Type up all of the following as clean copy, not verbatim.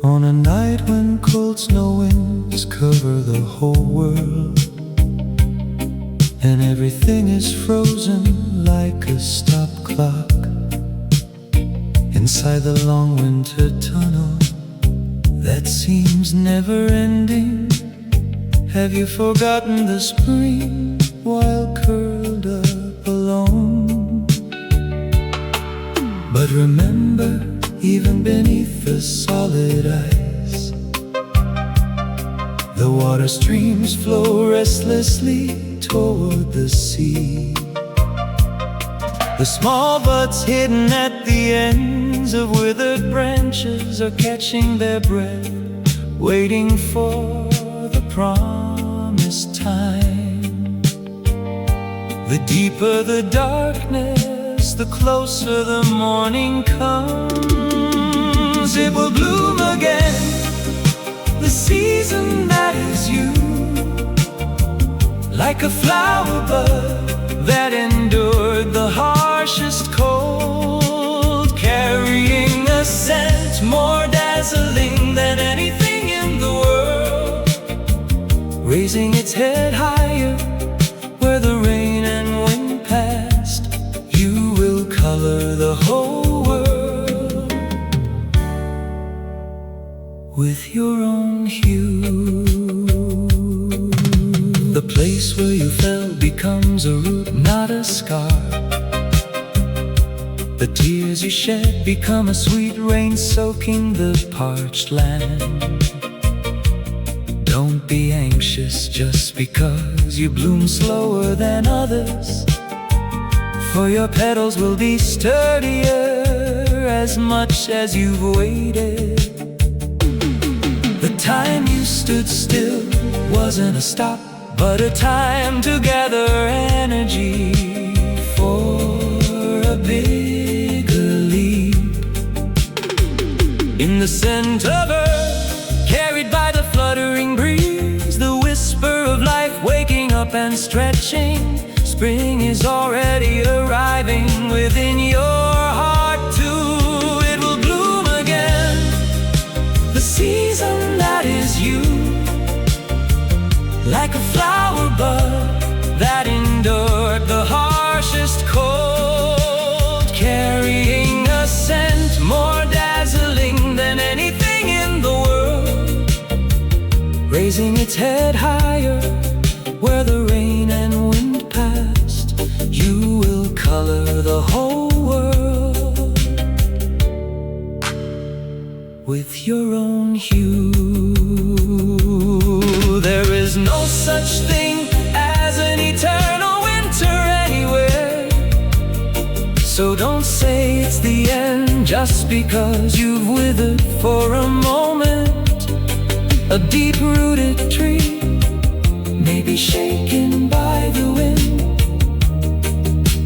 On a night when cold snow winds cover the whole world and everything is frozen like a stop clock inside the long winter tunnel that seems never ending, have you forgotten the spring while curled up alone? But remember, even beneath the solid ice, the water streams flow restlessly toward the sea. The small buds hidden at the ends of withered branches are catching their breath, waiting for the promised time. The deeper the darkness, the closer the morning comes. It will bloom again, the season that is you, like a flower bud that endured the harshest cold, carrying a scent more dazzling than anything in the world, raising its head higher where the rain and wind passed. You will color the whole world with your own hue. The place where you fell becomes a root, not a scar. The tears you shed become a sweet rain soaking the parched land. Don't be anxious just because you bloom slower than others, for your petals will be sturdier as much as you've waited. The time you stood still wasn't a stop, but a time to gather energy for a bigger leap. In the scent of earth, carried by the fluttering breeze, the whisper of life waking up and stretching, spring is already arriving within your heart too. It will bloom again, the season that is you, like a flower bud that endured the harshest cold, carrying a scent more dazzling than anything in the world, raising its head higher where the rain and wind passed. You will color the whole world with your own hue. There is no such thing as an eternal winter anywhere, so don't say it's the end just because you've withered for a moment. A deep-rooted tree may be shaken by the wind,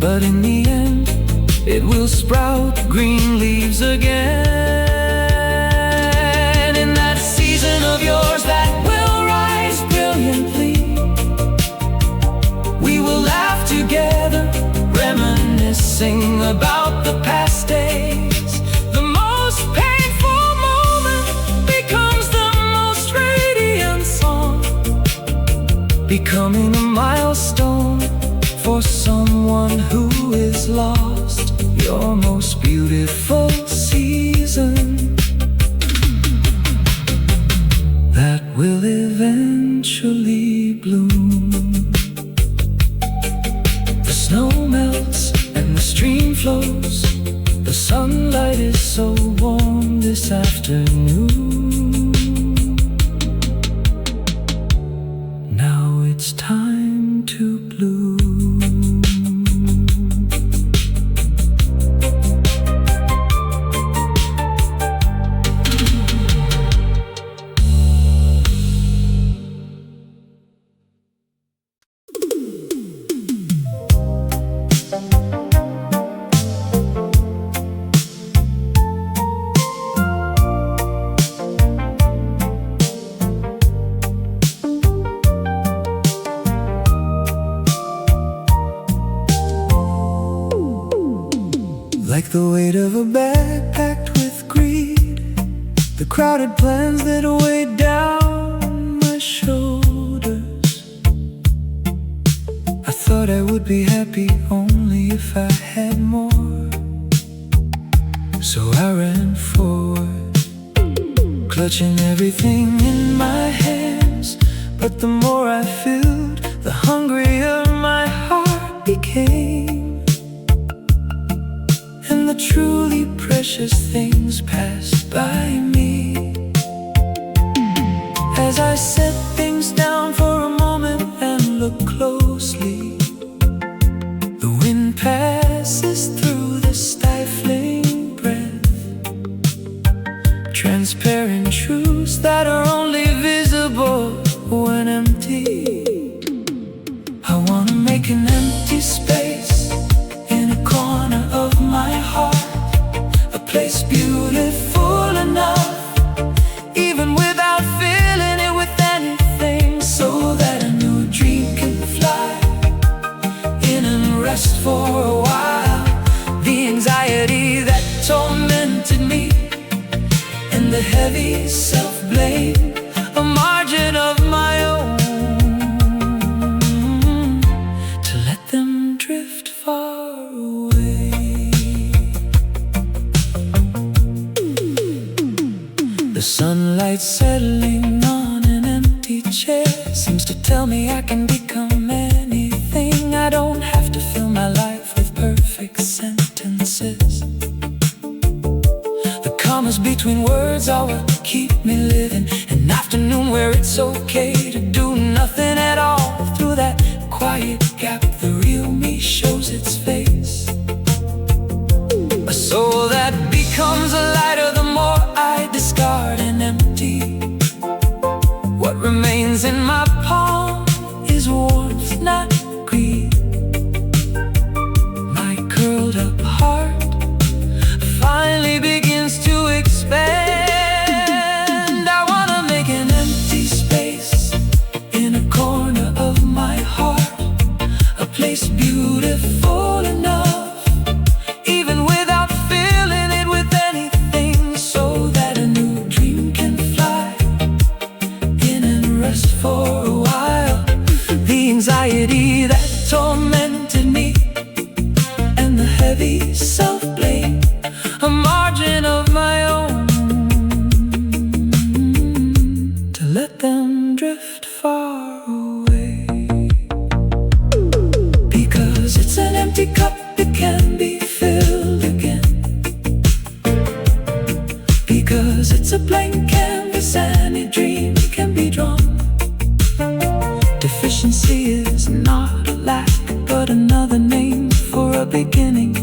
but in the end it will sprout green leaves again. In that season of yours that will rise brilliantly, we will laugh together, reminiscing about the past days. The most painful moment becomes the most radiant song, becoming a milestone for someone who is lost. Your most beautiful season that will eventually bloom. The snow melts and the stream flows. The sunlight is so warm this afternoon. Now it's time to bloom. like the weight of a bag packed with greed, the crowded plans that weigh down my shoulders. I thought I would be happy only if I had more, so I ran forward, clutching everything in my hands. But the more I filled, the hungrier my heart became, and the truly precious things passed by me. As I set things down for a moment and look closely, the wind passes through the stifling breath, transparent truths that are only visible when empty. I wanna make an empty space in a corner of my heart, a place beautiful enough, even without filling it with anything, so that a new dream can fly in and rest for a while. The anxiety that tormented me and the heavy self-blame, a margin of my own, to let them drift far away. The sunlight settling on an empty chair seems to tell me I can become anything. I don't have to fill my life with perfect sentences. The commas between words are what keep me living. An afternoon where it's okay to do nothing at all. Through that quiet gap, the real me shows its face. A soul that becomes lighter the more I discard and empty. What remains in my palm is warmth, not greed. My curled up heart finally begins to expand. I wanna make an empty space in a corner of my heart, a place beautiful enough, even without filling it with anything, so that a new dream can fly in and rest for a while. The anxiety that tormented me and the heavy self-blame, a margin of my own, to let them drift far away. Because it's an empty cup that can be filled again. Because it's a blank canvas and a dream can be drawn. Deficiency is not a lack, but another name for a beginning.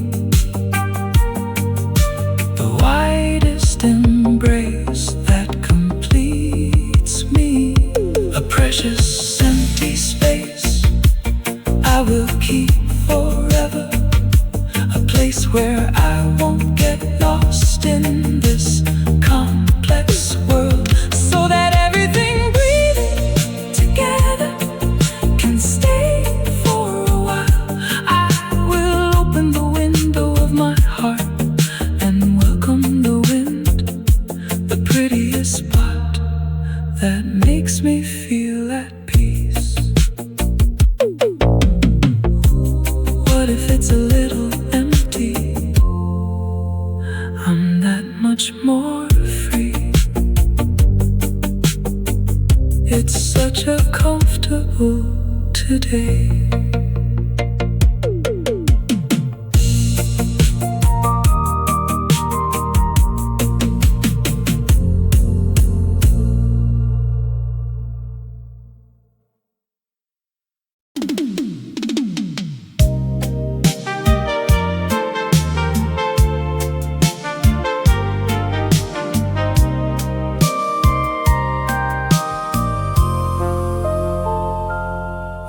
The widest embrace that completes me, a precious empty space I will keep forever, a place where I won't get lost in this complex world, so that everything breathing together can stay for a while. I will open the window of my heart and welcome the wind, the prettiest spot that makes me feel at peace. What if it's a little empty? I'm that much more free. It's such a comfortable today.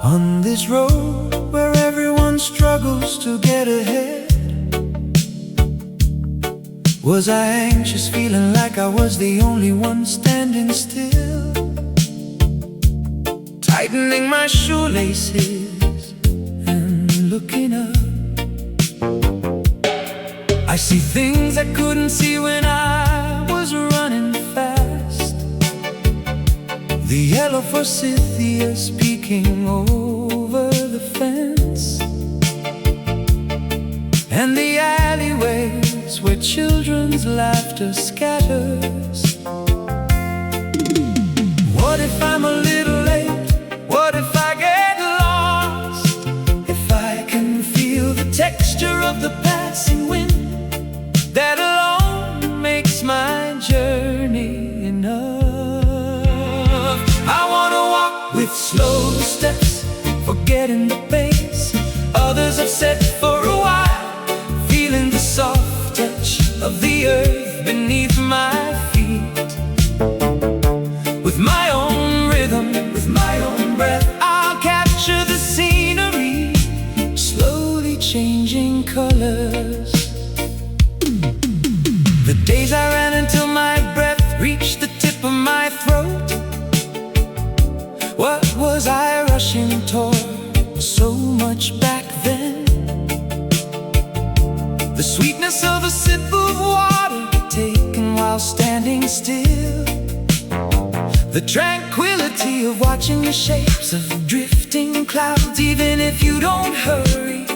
On this road where everyone struggles to get ahead, was I anxious, feeling like I was the only one standing still, tightening my shoelaces and looking up? I see things I couldn't see when I was running fast. The yellow forsythias peeking over the fence, and the alleyways where children's laughter scatters. What if I'm a little late? What if I get lost? If I can feel the texture of the passing wind, that alone makes my journey enough. I wanna walk with slow steps, forgetting the pace others have set for a while, feeling the soft touch of the earth beneath my feet. With my own rhythm, with my own breath, I'll capture the scenery, slowly changing colors. The days I ran until my breath reached the tip of my throat. What was I rushing toward so much back then? The sweetness of a sip of water taken while standing still, the tranquility of watching the shapes of drifting clouds. Even if you don't hurry,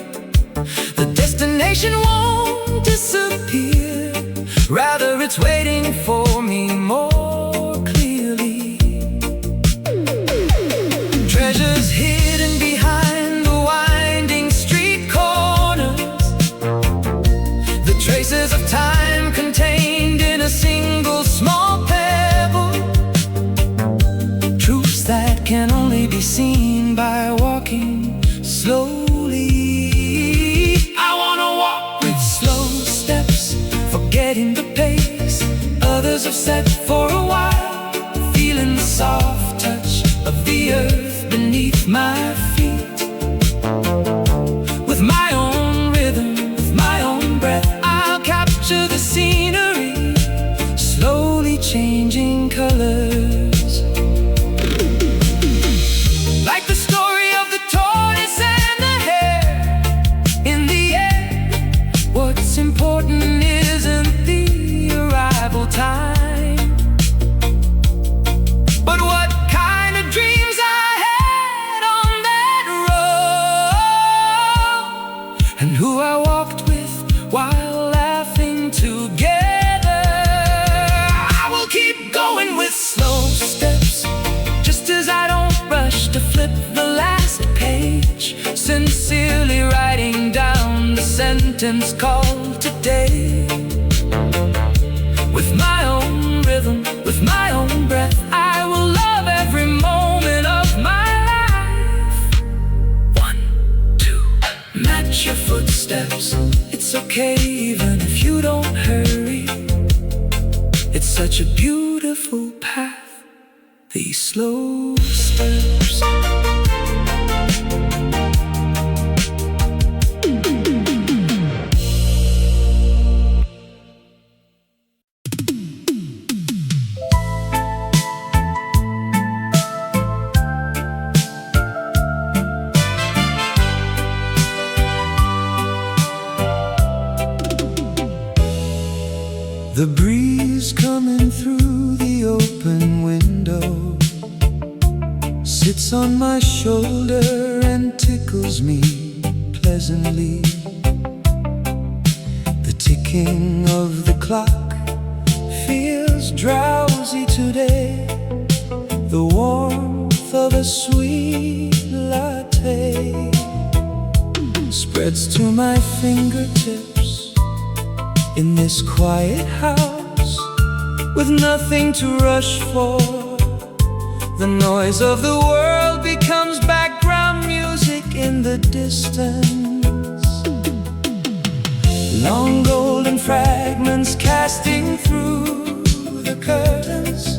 the destination won't disappear. Rather, it's waiting for me more clearly. Treasures hidden behind the winding street corners, the traces of time contained in a single small pebble, truths that can only be seen by walking slowly. I wanna walk with slow steps, forgetting the pace others have set for a while, feeling the soft touch of the earth beneath my feet. With my own rhythm, with my own breath, I'll capture the scenery, slowly changing colors. Like the story of the tortoise and the hare. In the end, what's important isn't the arrival time, but what kind of dreams I had on that road, and who I walked with while laughing together. I will keep going with slow steps, just as I don't rush to flip the last page, sincerely writing down the sentence called today. With my own rhythm, with my own breath, I will love every moment of my life. 1, 2, match your footsteps. It's okay even if you don't hurry. It's such a beautiful path, these slow steps. The breeze coming through the open window sits on my shoulder and tickles me pleasantly. The ticking of the clock feels drowsy today. The warmth of a sweet latte spreads to my fingertips in this quiet house, with nothing to rush for. The noise of the world becomes background music in the distance. Long golden fragments casting through the curtains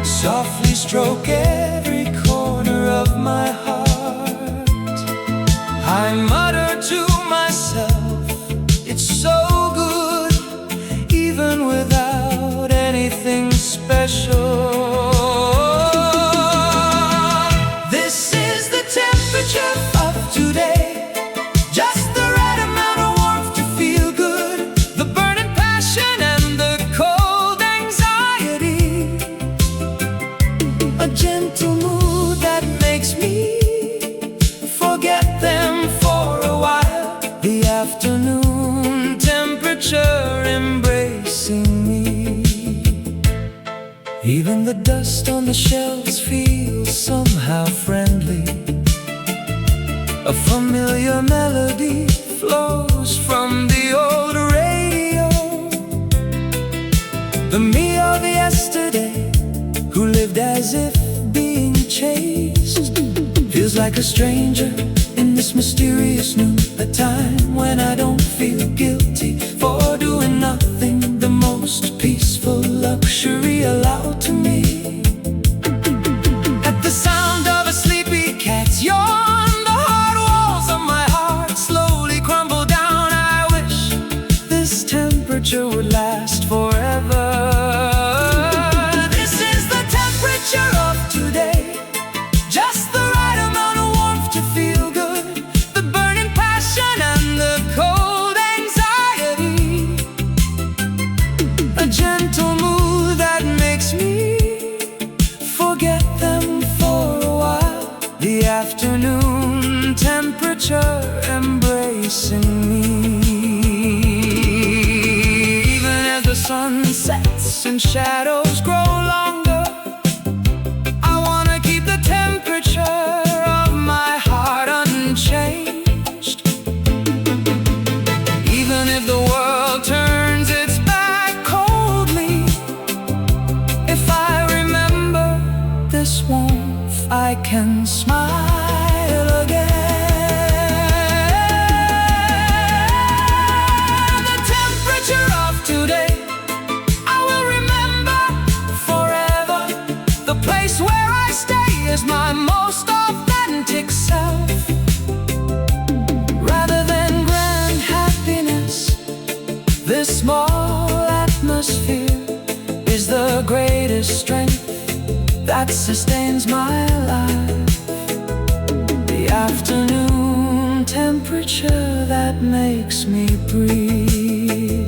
softly stroke every corner of my heart. I mutter to myself, it's so good, even without anything special. This is the temperature of today, just the right amount of warmth to feel good. Even the dust on the shelves feels somehow friendly. A familiar melody flows from the old radio. The me of yesterday, who lived as if being chased, feels like a stranger in this mysterious noon. A time when I don't feel guilty for doing nothing, the most peaceful luxury allowed to me. At the sound of a sleepy cat's yawn, the hard walls of my heart slowly crumble down. I wish this temperature would last forever. This is the temperature of today, just the right amount of warmth to feel good, the burning passion and the cold anxiety, a gentle mood that makes me forget them for a while. The afternoon temperature embracing me. Even as the sun sets and shadows grow longer, I wanna keep the temperature of my heart unchanged. Even if the world turns its back coldly, if I remember this warmth, I can smile again. The temperature of today, I will remember forever. The place where I stay is my most authentic self. Rather than grand happiness, this small atmosphere is the greatest strength that sustains my life. The afternoon temperature that makes me breathe.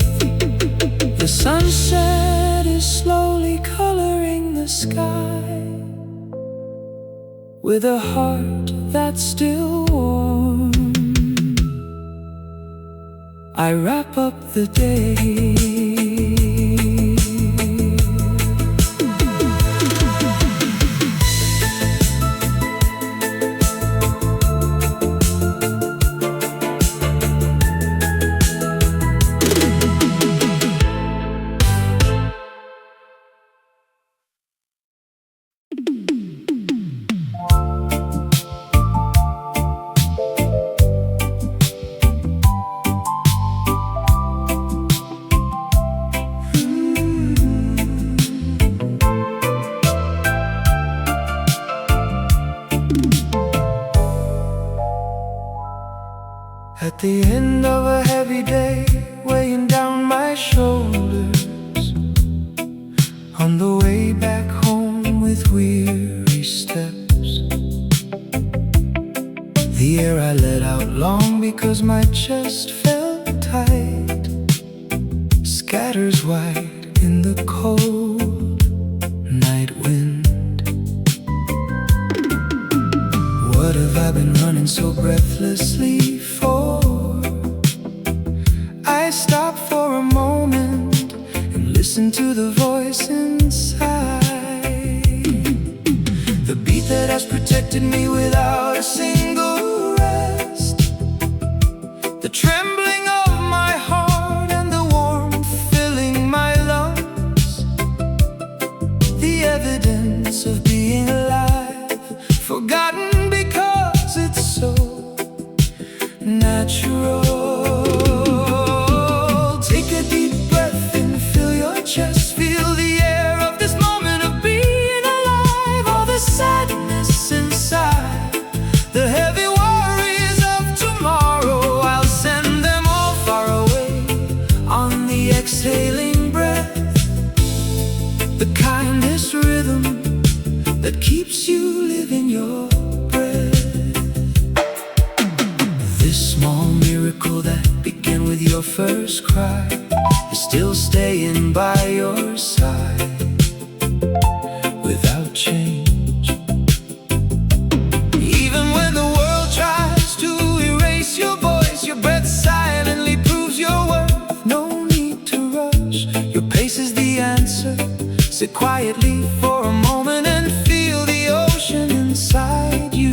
The sunset is slowly coloring the sky with a heart that's still warm. I wrap up the day. At the end of a heavy day, weighing down my shoulders, on the way back home with weary steps, the air I let out long because my chest felt tight scatters white in the cold night wind. What have I been running so breathlessly for? I stop for a moment and listen to the voice inside, the beat that has protected me without a single rest, the trembling of my heart and the warmth filling my lungs, the evidence of being alive, forgotten because it's so natural. Take a deep breath and fill your chest. Feel the air of this moment of being alive. All the sadness inside, the heavy worries of tomorrow, I'll send them all far away on the exhaling breath, the kindest rhythm that keeps you living your this small miracle that began with your first cry is still staying by your side without change. Even when the world tries to erase your voice, your breath silently proves your worth. No need to rush, your pace is the answer. Sit quietly for a moment and feel the ocean inside you.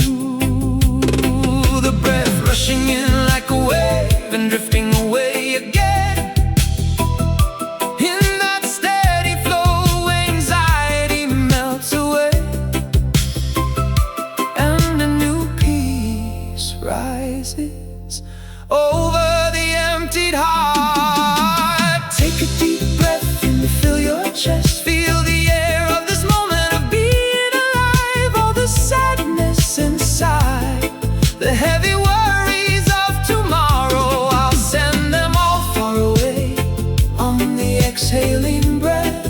The breath rushing in like a wave and drifting away again. In that steady flow, anxiety melts away, and a new peace rises over the emptied heart. Take a deep breath and fill your chest. Feel the air of this moment of being alive. All the sadness inside, the heavy worries of tomorrow, I'll send them all far away on the exhaling breath.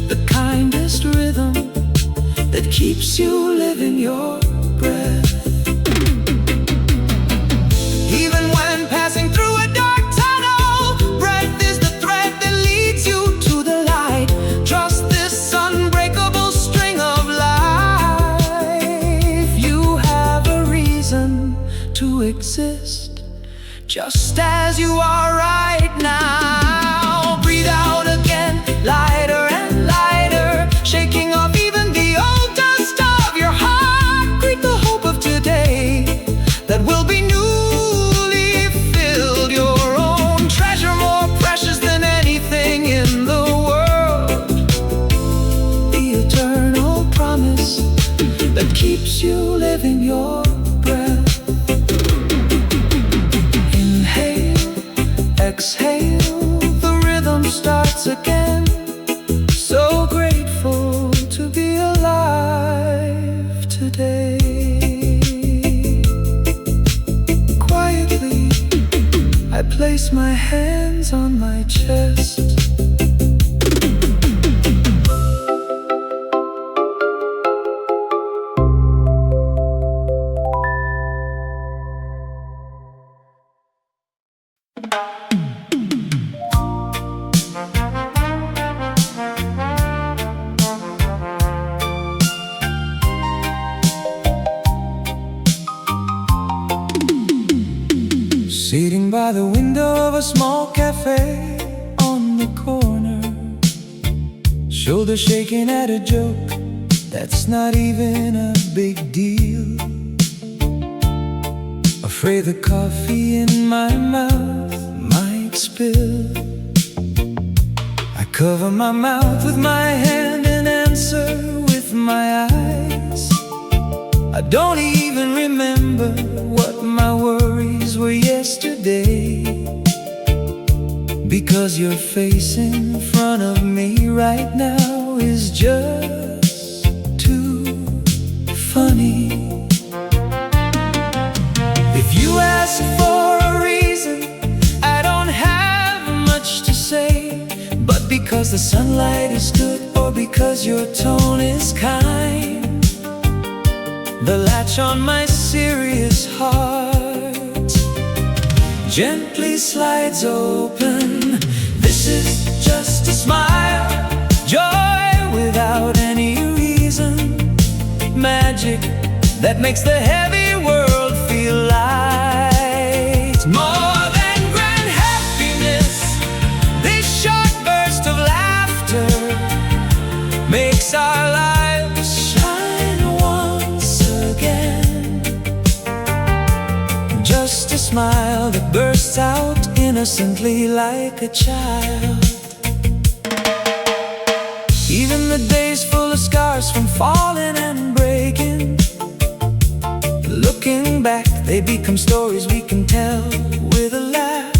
The kindest rhythm that keeps you living your breath. Even when passing through a dark tunnel, breath is the thread that leads you to the light. Trust this unbreakable string of life. You have a reason to exist, just as you are right now. Breathe out again, lighter and lighter, shaking off even the old dust of your heart. Greet the hope of today that will be newly filled, your own treasure more precious than anything in the world. The eternal promise that keeps you living your breath. Inhale, exhale, the rhythm starts again. So grateful to be alive today. Quietly, I place my hands on my chest. Sitting by the window of a small cafe on the corner, shoulder shaking at a joke that's not even a big deal. Afraid the coffee in my mouth might spill. I cover my mouth with my hand and answer with my eyes. I don't even remember what my worries were yesterday, because your face in front of me right now is just too funny. If you ask for a reason, I don't have much to say, but because the sunlight is good or because your tone is kind, the latch on my serious heart gently slides open. This is just a smile, joy without any reason, magic that makes the heavy world feel light. More than grand happiness, this short burst of laughter makes our lives shine once again. Just a smile that bursts out innocently like a child. Even the days full of scars from falling and breaking, looking back, they become stories we can tell with a laugh.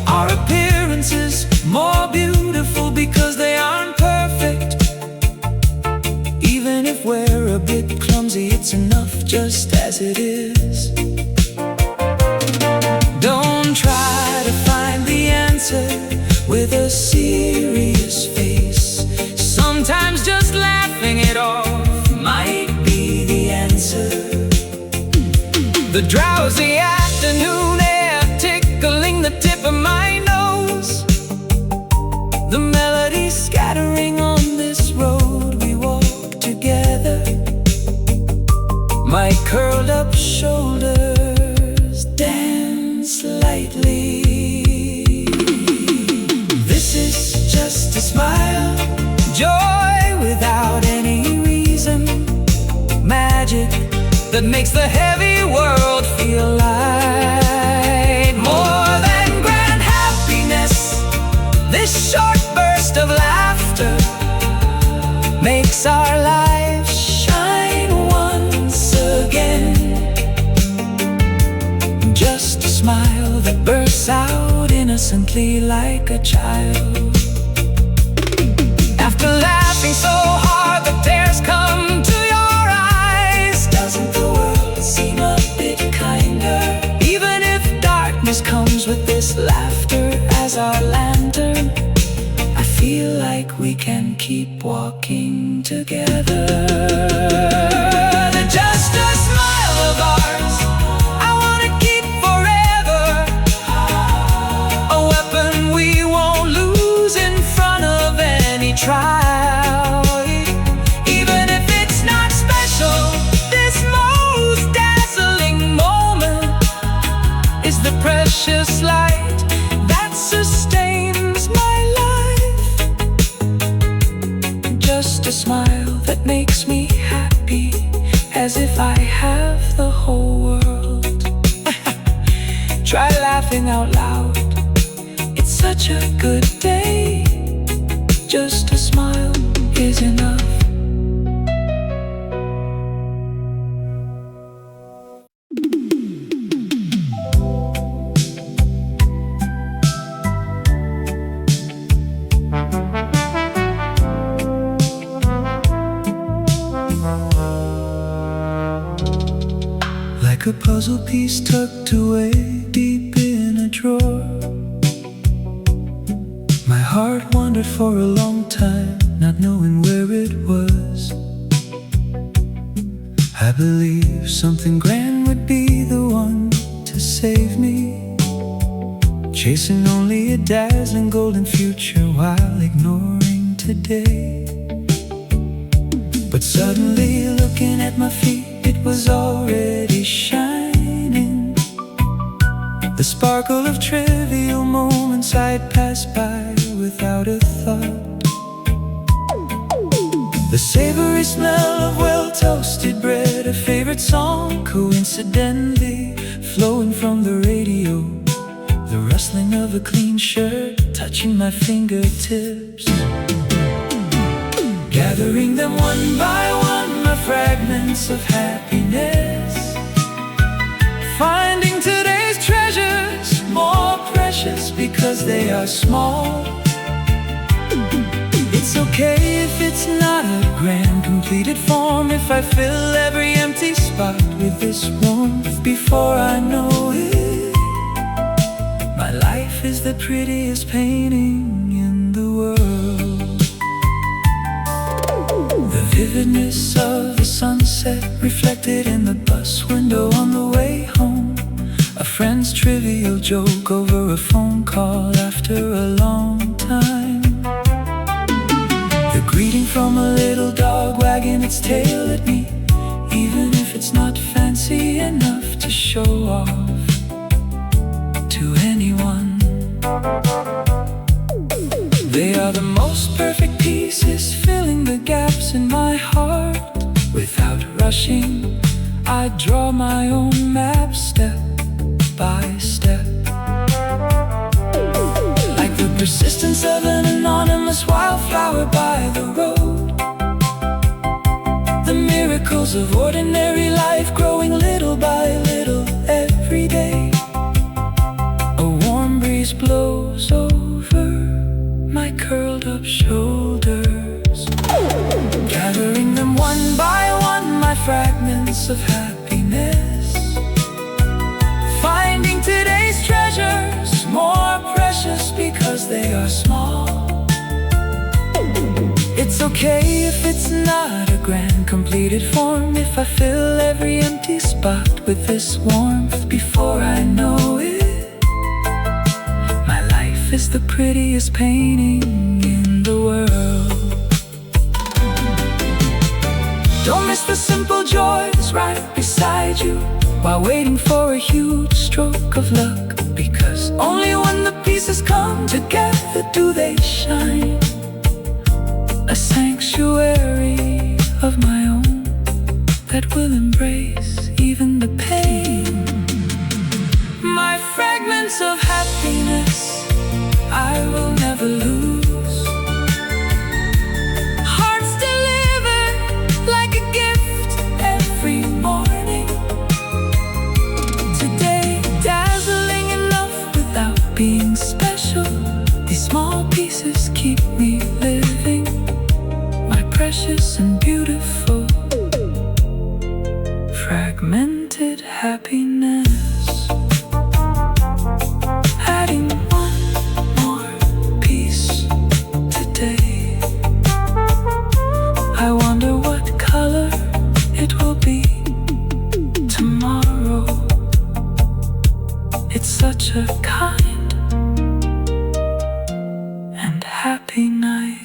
Our appearances more beautiful because they aren't perfect. Even if we're a bit clumsy, it's enough just as it is. Don't try to find the answer with a serious face. Sometimes just laughing it off might be the answer. The drowsy afternoon air tickling the tip of my nose, the melody scattering on this road we walk together, my curled up shoulders dance lightly. This is that makes the heavy world feel light. More than grand happiness, this short burst of laughter makes our lives shine once again. Just a smile that bursts out innocently like a child. After laughing so hard the tears come to your eyes, doesn't the world seem a bit kinder? Even if darkness comes with this laughter as our lantern, I feel like we can keep walking together. Just a smile of ours I wanna keep forever, a weapon we won't lose in front of any trial. Even if it's not special, this most dazzling moment is the precious light that sustains my life. Just a smile that makes me happy, as if I have the whole world. Try laughing out loud, it's such a good day. Just a smile is enough. Like a puzzle piece tucked away deep in a drawer, my heart wandered for a long time, not knowing where it was. I believe something grand would be the one to save me, chasing only a dazzling golden future while ignoring today. But suddenly looking at my feet, it was already shining. The sparkle of trivial moments I'd pass by without a thought. The savory smell of well-toasted bread, a favorite song coincidentally flowing from the radio, the rustling of a clean shirt touching my fingertips. Gathering them one by one, my fragments of happiness, finding today's treasures more precious because they are small. It's okay if it's not a grand completed form, if I fill every empty spot with this warmth before I know it. My life is the prettiest painting in the world. The vividness of the sunset reflected in the bus window on the way home, a friend's trivial joke over a phone call after a long time, the greeting from a little dog wagging its tail at me, even if it's not fancy enough to show off to anyone. They are the most perfect pieces filling the gaps in my heart. Without rushing, I draw my own map step by step, like the persistence of an anonymous wildflower by the road, the miracles of ordinary life growing little by little every day. A warm breeze blows over my curled up shoulders, gathering them one by one, my fragments of happiness, finding today's treasures more precious because they are small. It's okay if it's not a grand completed form, if I fill every empty spot with this warmth before I know it. My life is the prettiest painting in the world. Don't miss the simple joys right beside you while waiting for a huge stroke of luck, because only when the pieces come together do they shine. A sanctuary of my own that will embrace piece of happiness I will never lose. Hearts delivered like a gift every morning. Today, dazzling enough without being special. These small pieces keep me living, my precious and beautiful. Fragmented happiness. Adding one more piece today. I wonder what color it will be tomorrow. It's such a kind and happy night.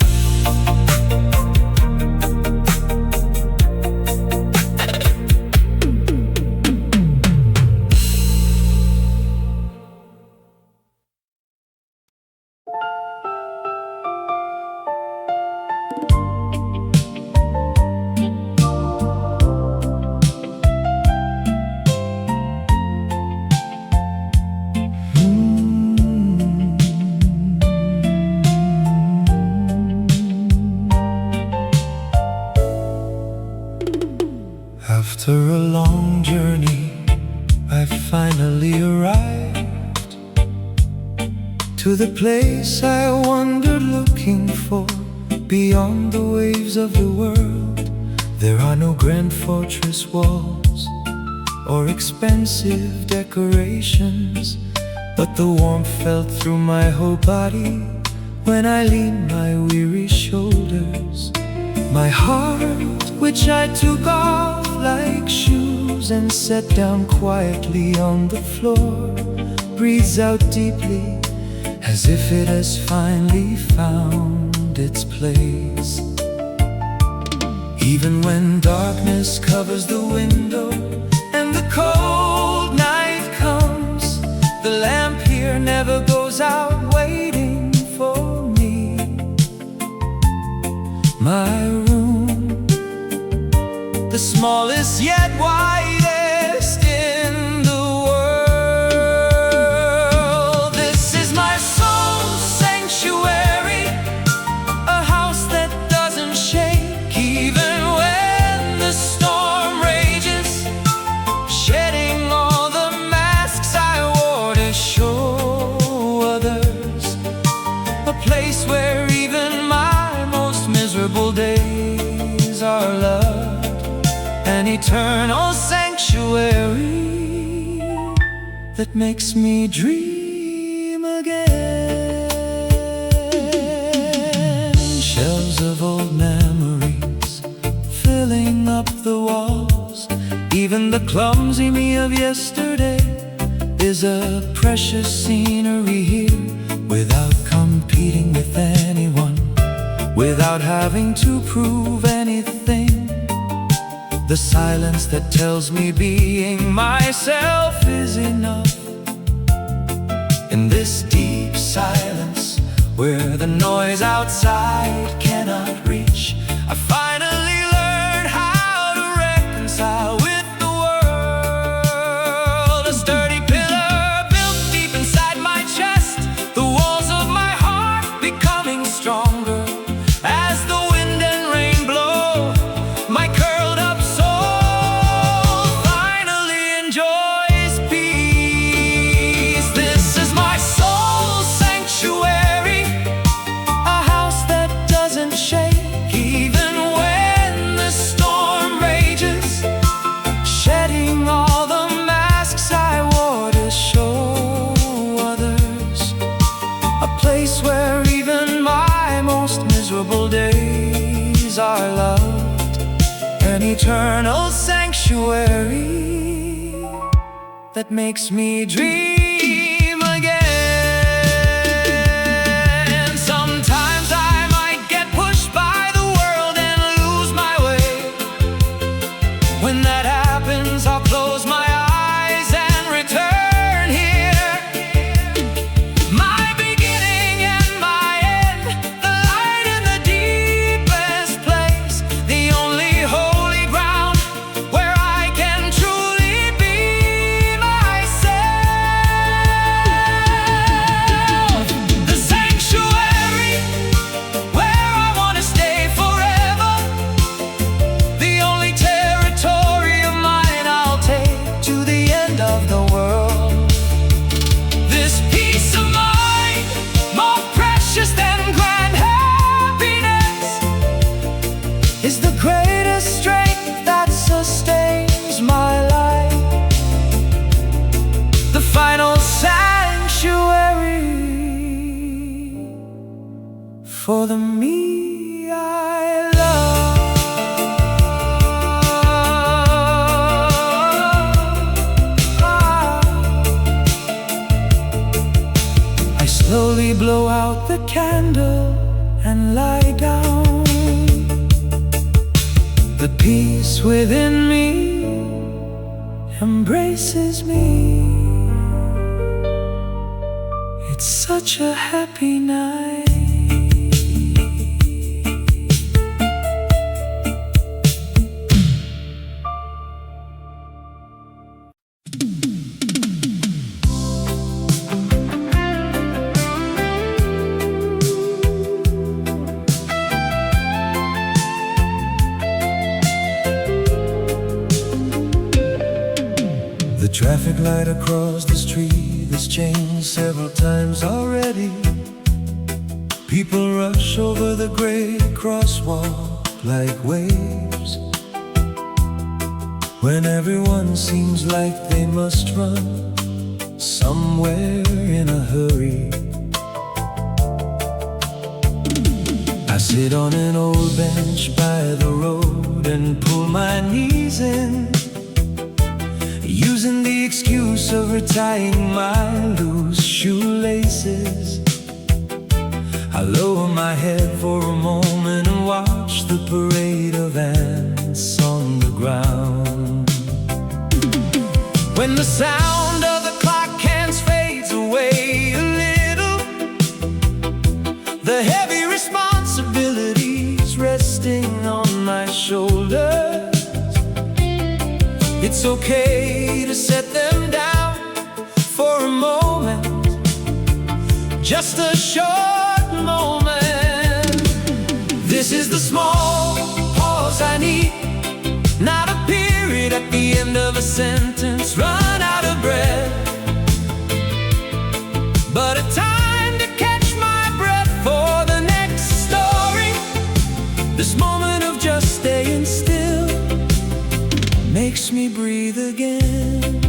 After a long journey, I finally arrived to the place I wandered looking for. Beyond the waves of the world, there are no grand fortress walls or expensive decorations, but the warmth felt through my whole body when I leaned my weary shoulders. My heart, which I took off like shoes and set down quietly on the floor, breathes out deeply as if it has finally found its place. Even when darkness covers the window and the cold night comes, the lamp here never goes out waiting for me. My room, the smallest yet widest in the world. This is my soul's sanctuary, a house that doesn't shake even when the storm rages, shedding all the masks I wore to show others. A place where even my most miserable days are loved. An eternal sanctuary that makes me dream again. Shelves of old memories filling up the walls. Even the clumsy me of yesterday is a precious scenery here, without competing with anyone, without having to prove anything. The silence that tells me being myself is enough. In this deep silence, where the noise outside cannot reach, I finally learned how to reconcile with the world. A sturdy pillar built deep inside my chest, the walls of my heart becoming stronger as the wind and rain blow. My curled up where even my most miserable days are loved. An eternal sanctuary that makes me dream again. Sometimes I might get pushed by the world and lose my way. When that happens, I'll close my eyes and return here. is the greatest strength that sustains my life, the final sanctuary for the me I love. I slowly blow out the candle and lie down. The peace within me embraces me. It's such a happy night. The traffic light across the street has changed several times already. People rush over the gray crosswalk like waves, when everyone seems like they must run somewhere in a hurry. I sit on an old bench by the road and pull my knees in, using the excuse of retying my loose shoelaces. I lower my head for a moment and watch the parade of ants on the ground. When the sound of the clock hands fades away a little, the heavy responsibilities resting on my shoulders, it's okay to set them down for a moment, just a short moment. This is the small pause I need, not a period at the end of a sentence, run out of breath, but a time to catch my breath for the next story. This moment of just staying still makes me breathe again.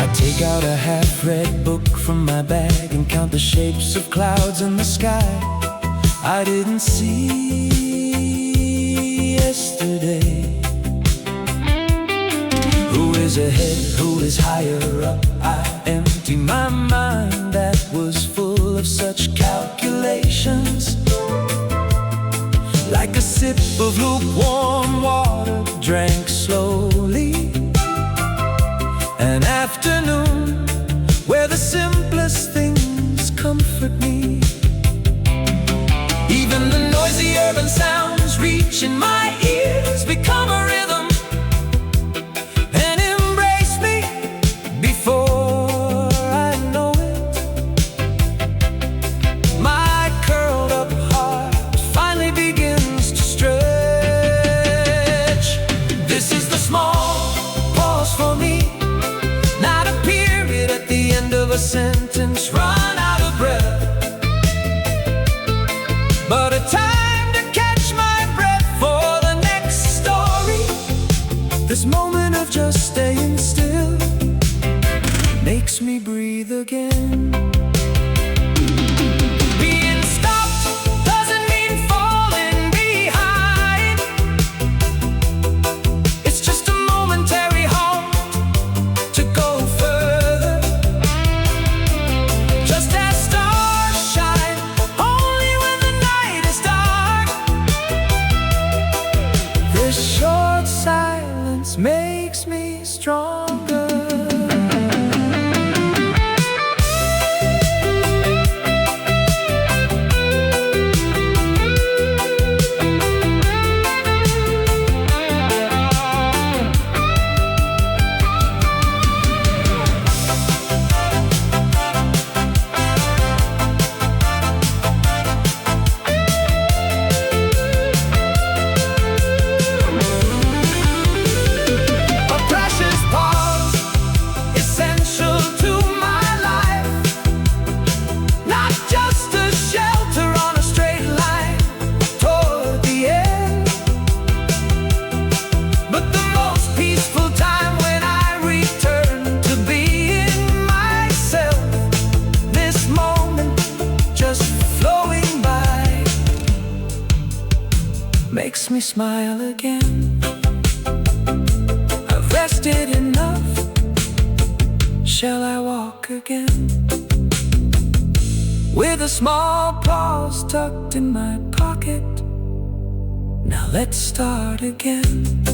I take out a half-read book from my bag and count the shapes of clouds in the sky I didn't see yesterday. Who is ahead, who is higher up? I empty my mind that was full of such calculations, like a sip of lukewarm water, drank slowly. An afternoon where the simplest things comfort me. Even the noisy urban sounds reaching my ears become a rhythm and embrace me before I know it. My curled up heart finally begins to stretch. This is the small pause for me, not a period at the end of a sentence, run out of breath, but a time to catch my breath for the next story. This moment of just staying still makes me breathe again. Being stopped doesn't mean falling behind. It's just a momentary halt to go further. Just as stars shine only when the night is dark, this short silence makes me stronger. makes me smile again. I've rested enough. Shall I walk again? With a small pause tucked in my pocket. Now let's start again.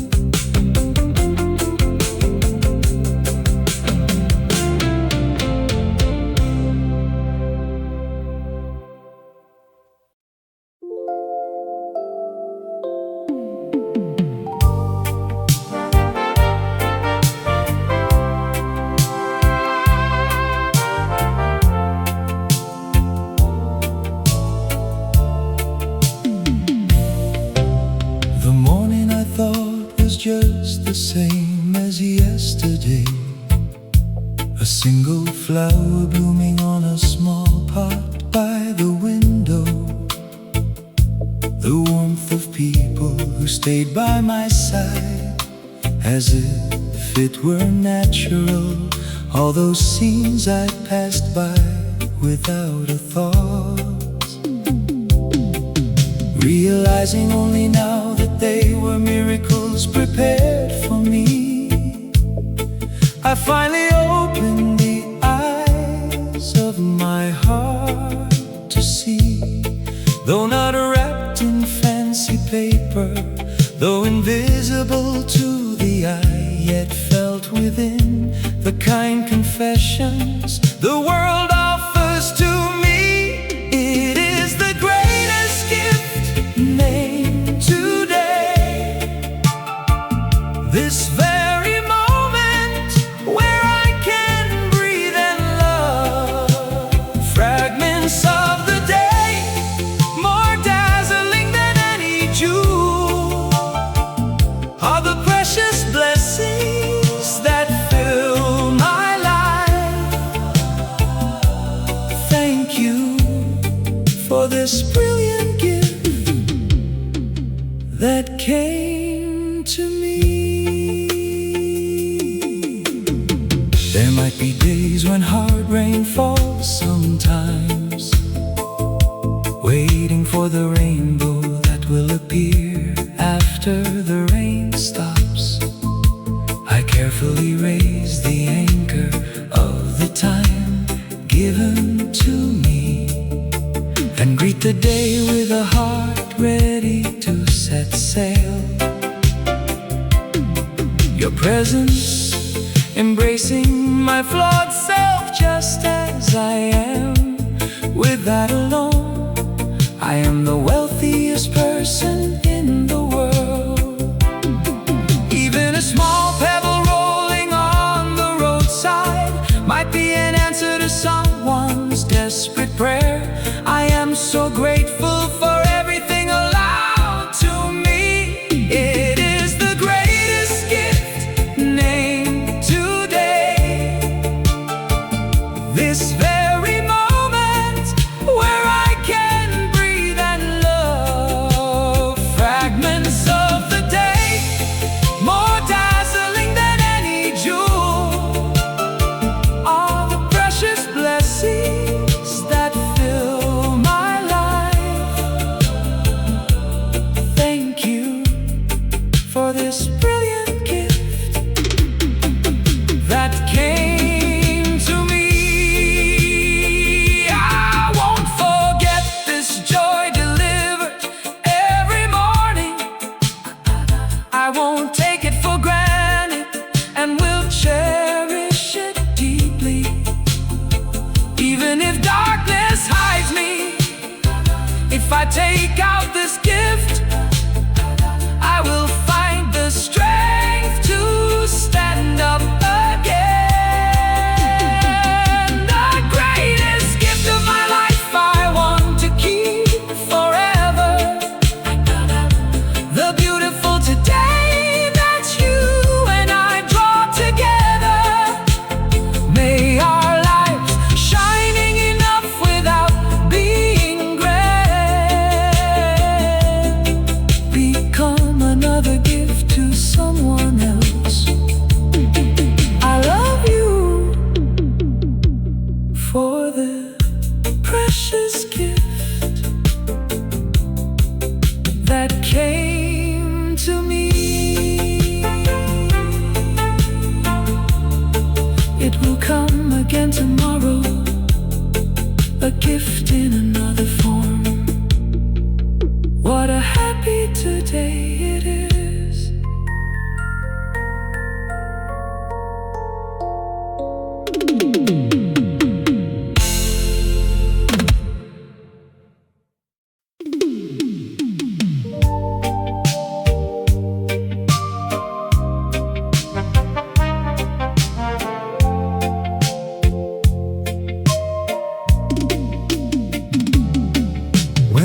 Just the same as yesterday. A single flower blooming on a small pot by the window. The warmth of people who stayed by my side, as if it were natural. All those scenes I passed by without a thought, realizing only now that they were miracles prepared for me. I finally opened the eyes of my heart to see, though not wrapped in fancy paper, though invisible to the eye, yet felt within the kind confessions the world offers to me. It is the greatest gift made today, this very moment where I can breathe and love. Fragments of the day, more dazzling than any jewel, are the precious blessings that fill my life. Thank you for this brilliant gift that came to me. There might be days when hard rain falls sometimes, waiting for the rainbow that will appear after the rain stops. I carefully raise the anchor of the time given to me, and greet the day with a heart ready to set sail. Your presence embracing my flawed self just as I am. With that alone, I am the wealthiest person in the world. Even a small pebble rolling on the roadside might be an answer to someone's desperate prayer. I am so grateful for everything allowed to me. It is the greatest gift named today, this very moment where I can breathe and love. Fragments of the day, more dazzling than any jewel, are the precious blessings that fill my life. Thank you for this brilliant gift that came to me. I won't forget this joy delivered every morning. I won't take it for granted and will cherish it deeply. Even if darkness hides me, if I take out this gift, I will find the strength to stand up again. The greatest gift of my life I want to keep forever, the beautiful today that you and I draw together. May our lives shining enough without being gray.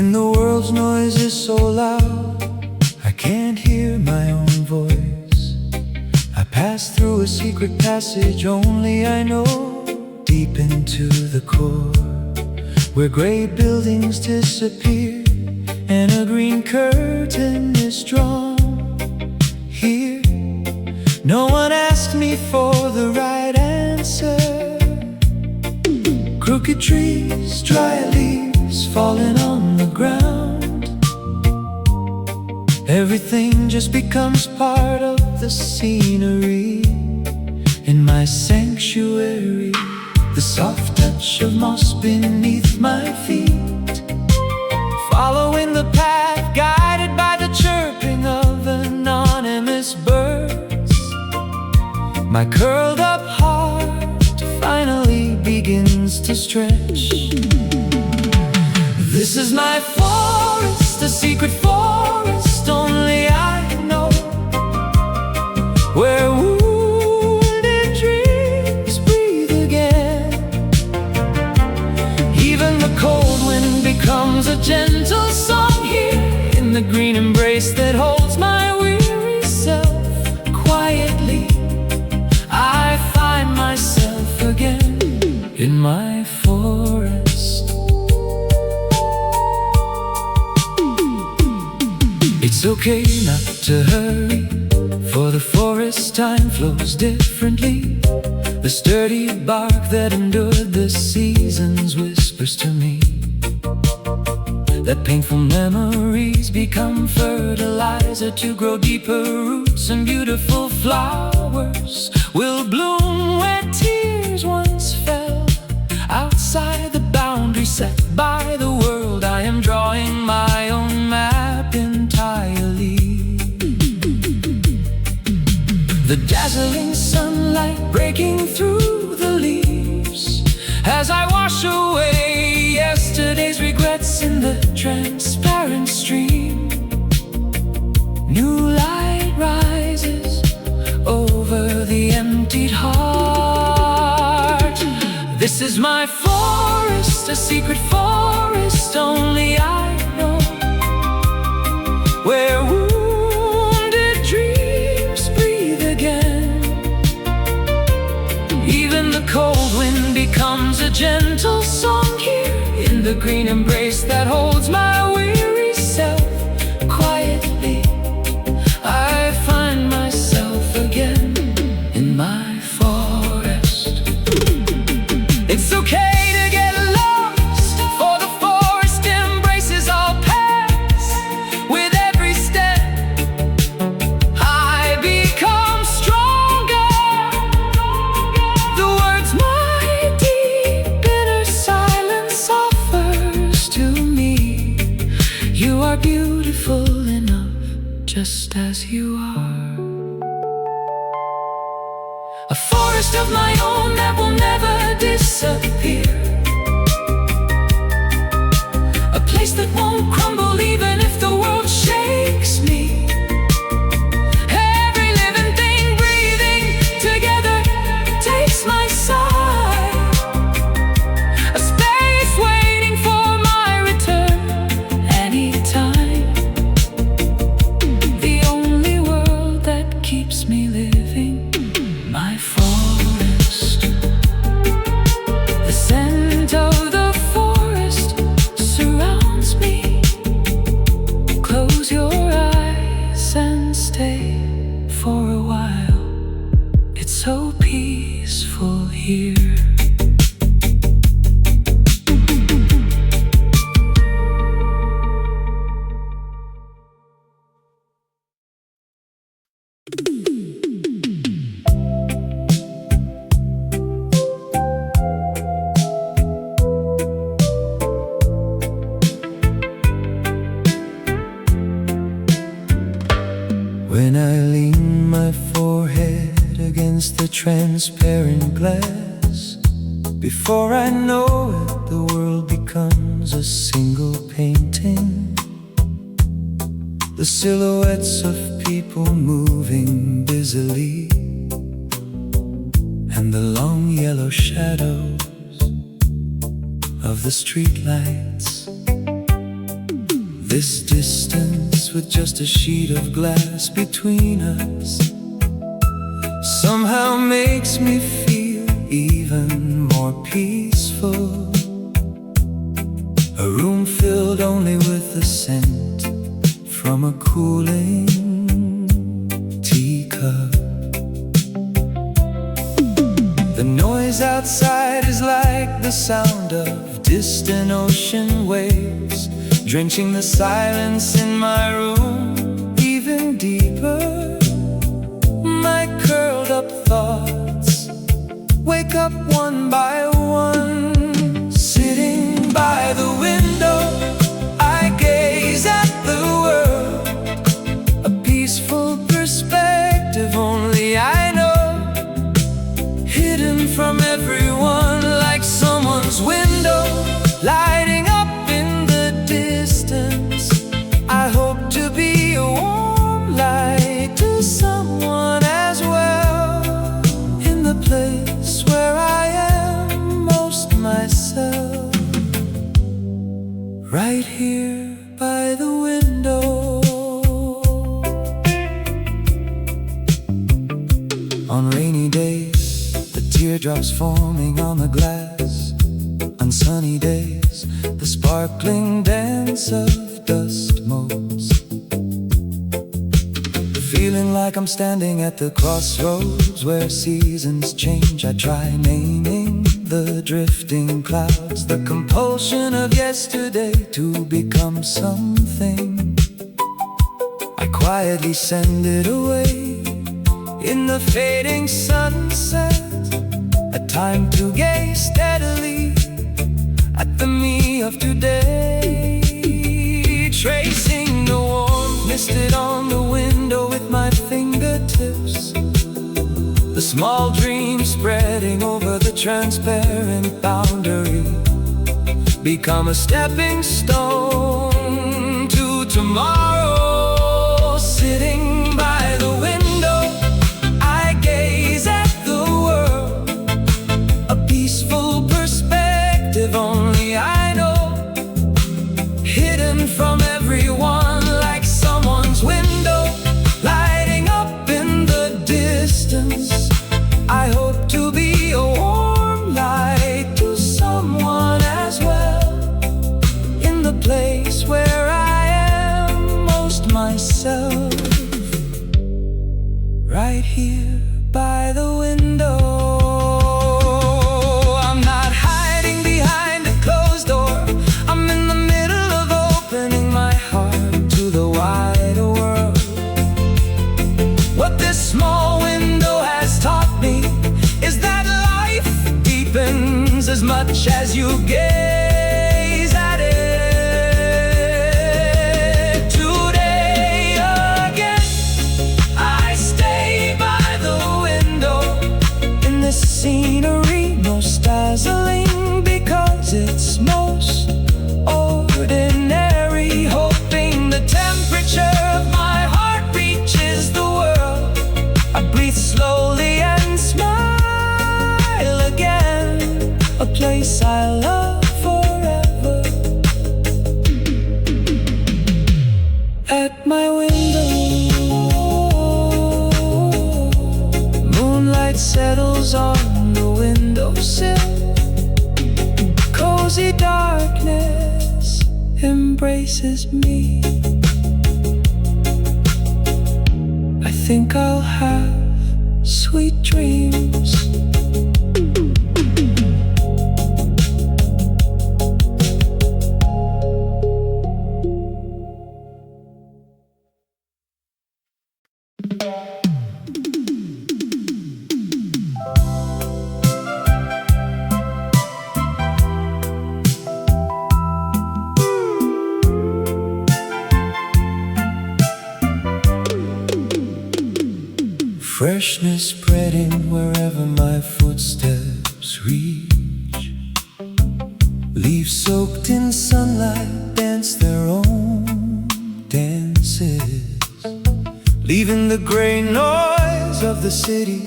When the world's noise is so loud, I can't hear my own voice. I pass through a secret passage only I know, deep into the core, where gray buildings disappear and a green curtain is drawn. Here, no one asked me for the right answer. Crooked trees, dry leaves falling on the ground. Everything just becomes part of the scenery. In my sanctuary, the soft touch of moss beneath my feet, following the path guided by the chirping of anonymous birds. My curled up heart finally begins to stretch. This is my forest, a secret forest only I know, where wounded dreams breathe again. Even the cold wind becomes a gentle song here, in the green embrace that holds my weary self. Quietly, I find myself again in my forest. It's okay not to hurry, for the forest time flows differently. The sturdy bark that endured the seasons whispers to me that painful memories become fertilizer to grow deeper roots, and beautiful flowers will bloom where tears once fell. Outside the boundary set by the world, I am drawing my own map entirely. The dazzling sunlight breaking through the leaves as I wash away yesterday's regrets in the transparent stream. New light rises over the emptied heart. This is my forest, a secret forest only I know, where wounded dreams breathe again. Even the cold wind becomes a gentle song here, in the green embrace that holds my weary self. Quietly, I find myself again in my forest. It's okay to get lost, for the forest embraces all paths. With every step, I become stronger. The words my deep inner silence offers to me. You are beautiful enough just as you are. A forest of my own that will never disappear. A place that won't crumble even if the world shakes me. Every living thing breathing together takes my side. A space waiting for my return anytime. The only world that keeps me living, my forest. The scent of the forest surrounds me. Close your eyes and stay for a while. It's so peaceful here. When I lean my forehead against the transparent glass, before I know it, the world becomes a single painting. The silhouettes of people moving busily, and the long yellow shadows of the streetlights. This distance with just a sheet of glass between us somehow makes me feel even more peaceful. A room filled only with the scent from a cooling teacup. The noise outside is like the sound of distant ocean waves, drenching the silence in my room even deeper. My curled up thoughts wake up one by one. Sitting by the window, I gaze at the world, a peaceful perspective only I know, hidden from everyone like someone's window, lighting up in the distance. I hope to be a warm light to someone as well, in the place where I am most myself, right here by the window. On rainy days, the teardrops forming on the glass. On sunny days, the sparkling dance of dust motes. Feeling like I'm standing at the crossroads where seasons change. I try naming the drifting clouds, the compulsion of yesterday to become something. I quietly send it away in the fading sunset, a time to gaze steadily at the me of today, tracing the warmth misted on the window with my fingertips, the small dream spreading over the transparent boundary, become a stepping stone to tomorrow. Sitting by the window, I gaze at the world, a peaceful perspective only I know, hidden from everyone like someone's window, lighting up in the distance. I hope to be a warm light to someone as well, in the place where I am most myself, right here by the window. I'm not hiding behind a closed door, I'm in the middle of opening my heart to the wider world. What this small window has taught me is that life deepens as much as you gaze at it. Today again, I stay by the window in this scenery most dazzling, because it's most ordinary, hoping the temperature of my heart reaches the world. I breathe slowly and smile again, a place I love forever, at my window. Moonlight settles on the windowsill, cozy darkness embraces me. I think I'll have sweet dreams. Freshness spreading wherever my footsteps reach. Leaves soaked in sunlight dance their own dances, leaving the gray noise of the city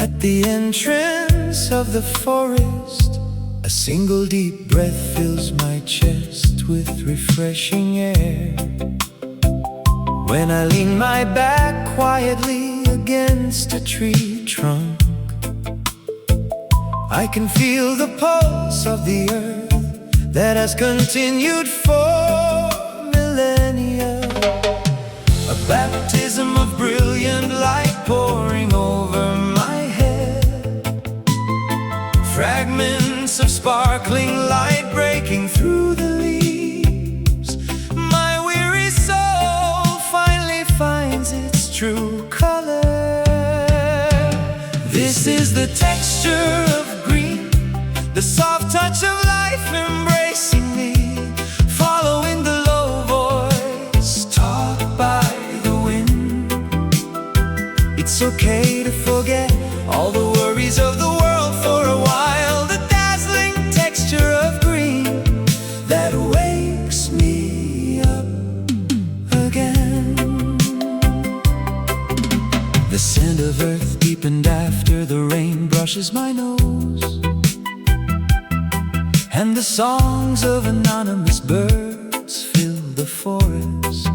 at the entrance of the forest. A single deep breath fills my chest with refreshing air. When I lean my back quietly against a tree trunk, I can feel the pulse of the earth that has continued for millennia. A baptism of brilliant light pouring over my head. Fragments of sparkling light breaking through the leaves. My weary soul finally finds its true color. This is the texture of green, the soft touch of life embracing me, following the low voice taught by the wind. It's okay to forget all the worries of the world for a while. The dazzling texture of green that wakes me up again. The scent of earth deepened after the rain brushes my nose, and the songs of anonymous birds fill the forest.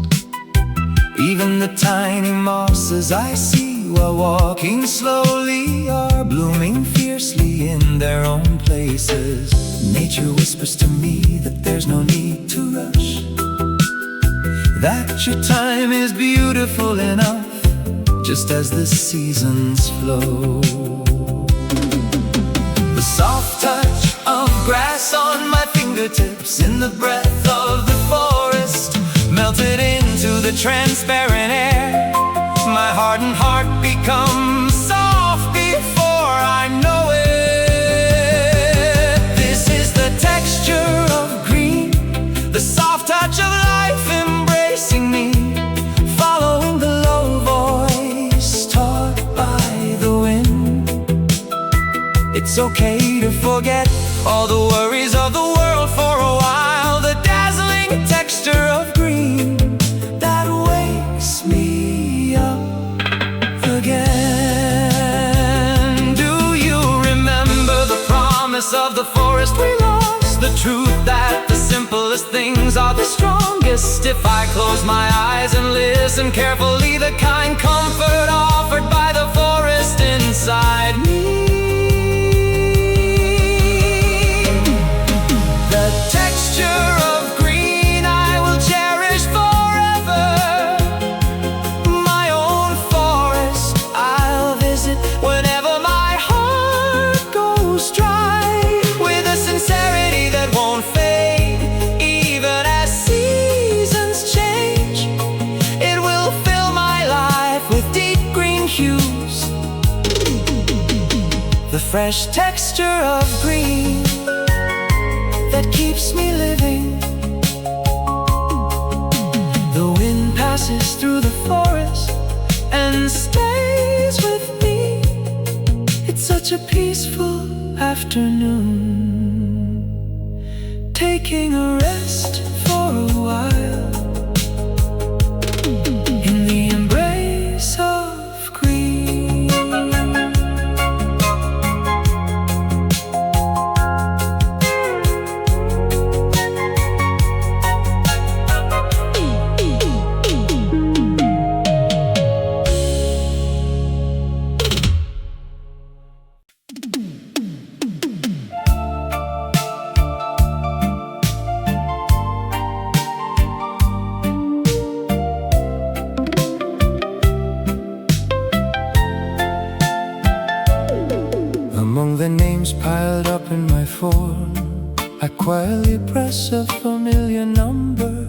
Even the tiny mosses I see while walking slowly are blooming fiercely in their own places. Nature whispers to me that there's no need to rush, that your time is beautiful enough, just as the seasons flow. The soft touch of grass on my fingertips in the breath of the forest melted into the transparent air. My hardened heart becomes soft before I know it. This is the texture of green, the soft touch of life embracing me, following the low voice taught by the wind. It's okay to forget all the worries of the world for a while. The dazzling texture of green that wakes me up again. Do you remember the promise of the forest we lost? The truth that the simplest things are the strongest. If I close my eyes and listen carefully, the kind comfort offered by the forest inside me. The texture of green I will cherish forever. My own forest I'll visit whenever my heart goes dry, with a sincerity that won't fade. Even as seasons change, it will fill my life with deep green hues. The fresh texture of green that keeps me living. The wind passes through the forest and stays with me. It's such a peaceful afternoon, taking a rest for a while in the embrace of green. Among the names piled up in my form, I quietly press a familiar number.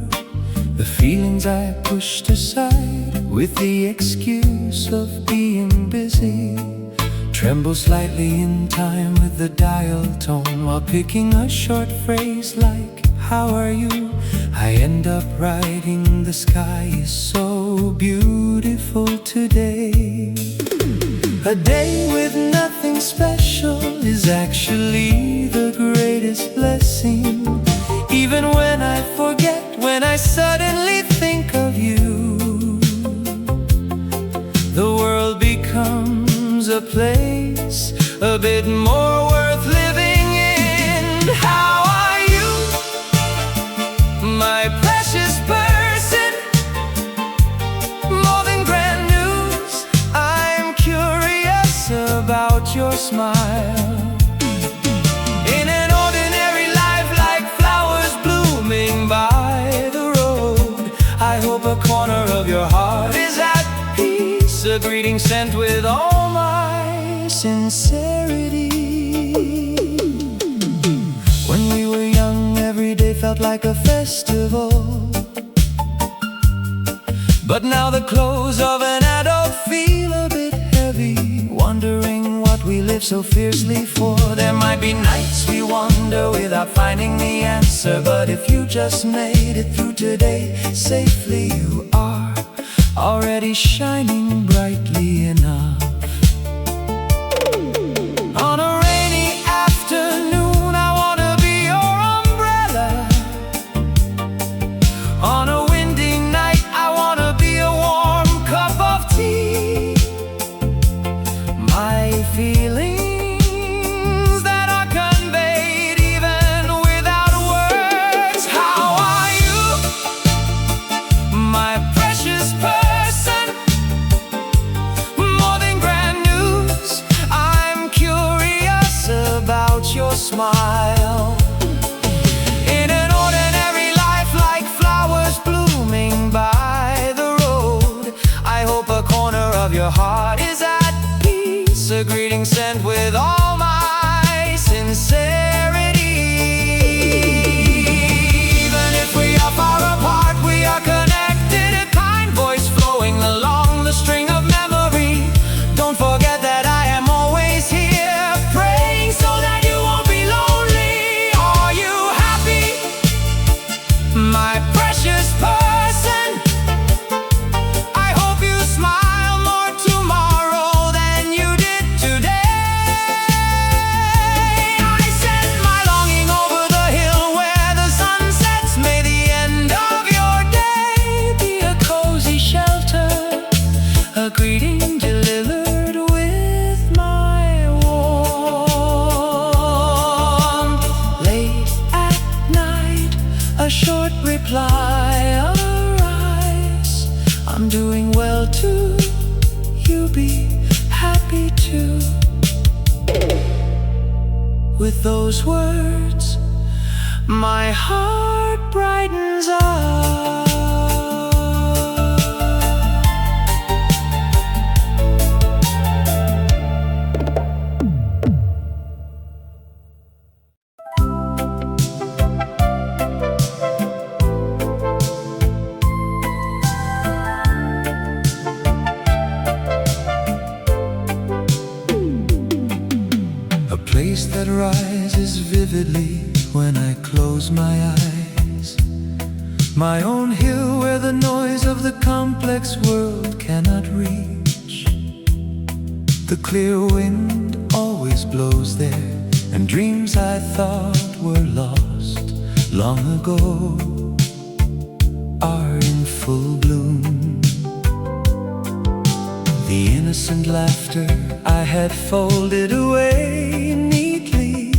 The feelings I pushed aside with the excuse of being busy tremble slightly in time with the dial tone, while picking a short phrase like, "How are you?" I end up writing, "The sky is so beautiful today." A day with nothing special is actually the greatest blessing. Even when I forget, when I suddenly think of you, the world becomes a place a bit more worth living in. smile. In an ordinary life like flowers blooming by the road, I hope a corner of your heart is at peace, a greeting sent with all my sincerity. When we were young, every day felt like a festival, but now the clothes of an adult feel a bit heavy, wondering what we live so fiercely for. There might be nights we wander without finding the answer, but if you just made it through today safely, you are already shining brightly enough. On a rainy afternoon, I wanna be your umbrella. On a windy night, I wanna be a warm cup of tea. My feelings that are conveyed even without words. How are you, my precious person? More than grand news, I'm curious about your smile. In an ordinary life like flowers blooming by the road, I hope a corner of your heart is at peace, a greeting sent with all my sincerity. Even if we are far apart, we are connected, a kind voice flowing along the string of memory. Don't forget that I am always here, praying so that you won't be lonely. Are you happy, my precious person? I hope you smile more tomorrow than you did today. I send my longing over the hill where the sun sets. May the end of your day be a cozy shelter, a greeting delivered with my warmth. Late at night, a short reply arrives. I'm doing well too, you be happy too. With those words, my heart brightens up. A place that rises vividly when I close my eyes. My own hill where the noise of the complex world cannot reach. The clear wind always blows there, and dreams I thought were lost long ago are in full bloom. The innocent laughter I had folded away neatly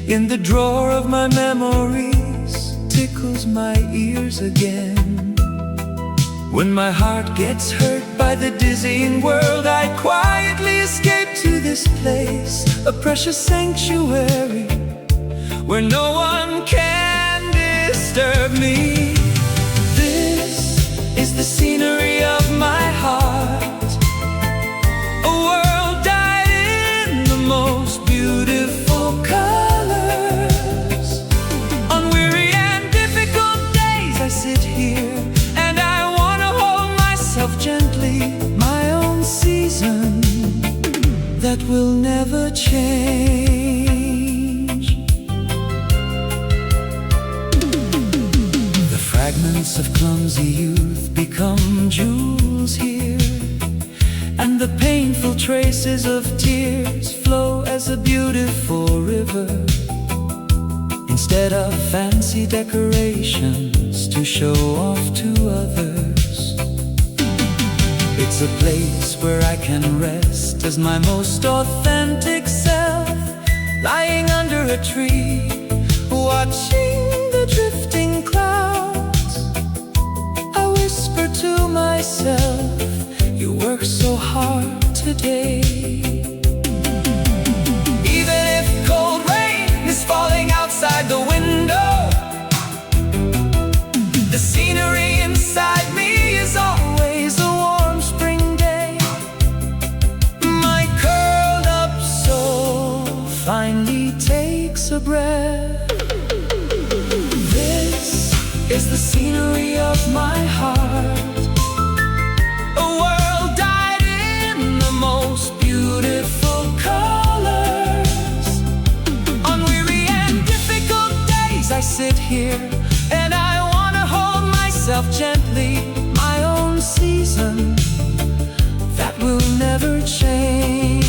in the drawer of my memories tickles my ears again. When my heart gets hurt by the dizzying world, I quietly escape to this place, a precious sanctuary where no one can disturb me. This is the scenery of my heart, a world dyed in the most beautiful colors. On weary and difficult days I sit here and I wanna hold myself gently, my own season that will never change. The fragments of clumsy youth become jewels here, and the painful traces of tears flow as a beautiful river, instead of fancy decorations to show off to others. It's a place where I can rest as my most authentic self, lying under a tree, watching the drifting clouds. I whisper to myself, you work so hard today. a breath. This is the scenery of my heart, a world dyed in the most beautiful colors. On weary and difficult days I sit here and I wanna hold myself gently, my own season that will never change.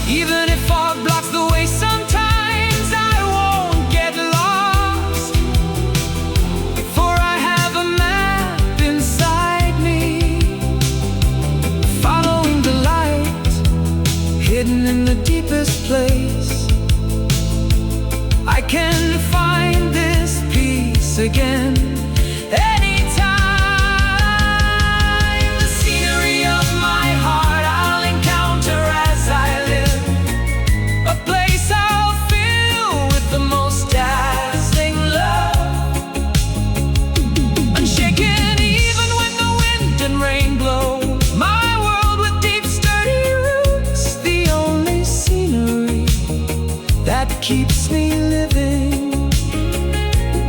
Even if fog blocks the way sometimes, I won't get lost, for I have a map inside me, following the light hidden in the deepest place. I can find this peace again anytime. The scenery of my heart I'll encounter as I live, a place I'll fill with the most dazzling love, unshaken even when the wind and rain blow, my world with deep sturdy roots, the only scenery that keeps me living.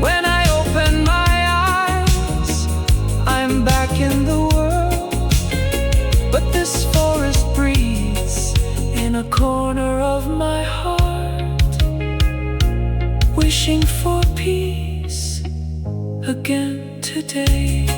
When I open my eyes, I'm back in the world, but this forest breathes in a corner of my heart, wishing for peace again today.